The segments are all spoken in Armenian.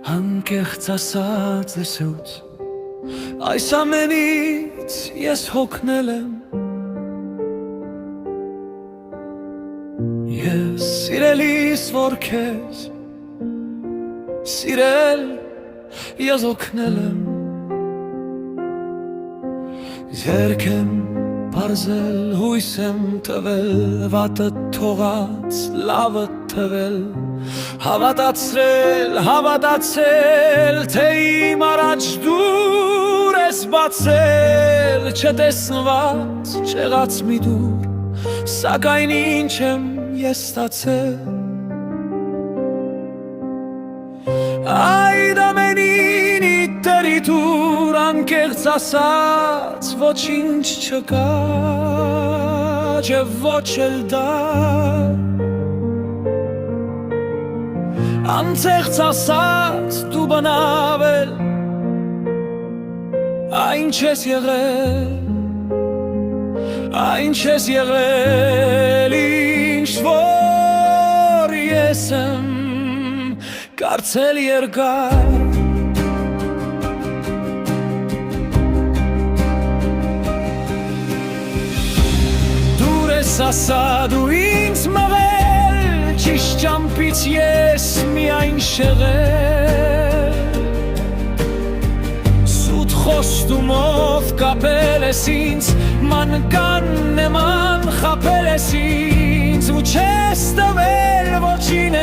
Անկեղծ ասած էսուց այս ամենից ես հոգնել եմ Ես սիրելիս որ քեզ սիրել ես օգնել եմ Ձերք եմ պարզել հույս եմ տվել վատը թողած լավը թվել Հավատացել, թե իմ առաջ դուր ես բացել Չտեսնված, չեղած մի դուր, սակայն ինչ եմ ես ստացել Այդ ամենին իտերի դուր անկեղծ ասած ոչինչ չկա, չէ ոչ էլ դա Անցեղծ ասած դու բնավել Այն չես եղել Ինչ որ ես եմ կարծել երկար Դուր ես ասա դու ինձ մվել Ճիշտ ճամփից ես միայն շեղել Սուտ խոստումով կապել ես ինձ Մանկան նման խապել ես ինձ Ու չես տվել ոչինչ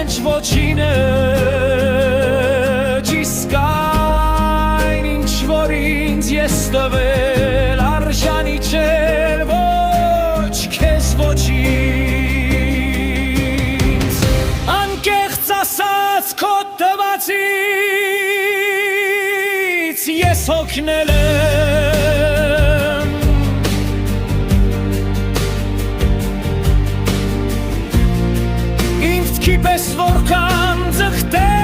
Իսկ այն ինչ որ ինձ ես տվել Արժանի չէր ոչ քեզ ոչինչ Անկեղծ ասած քո տվածից ես հոգնել եմ Ինձ քիպես որքան ձգտել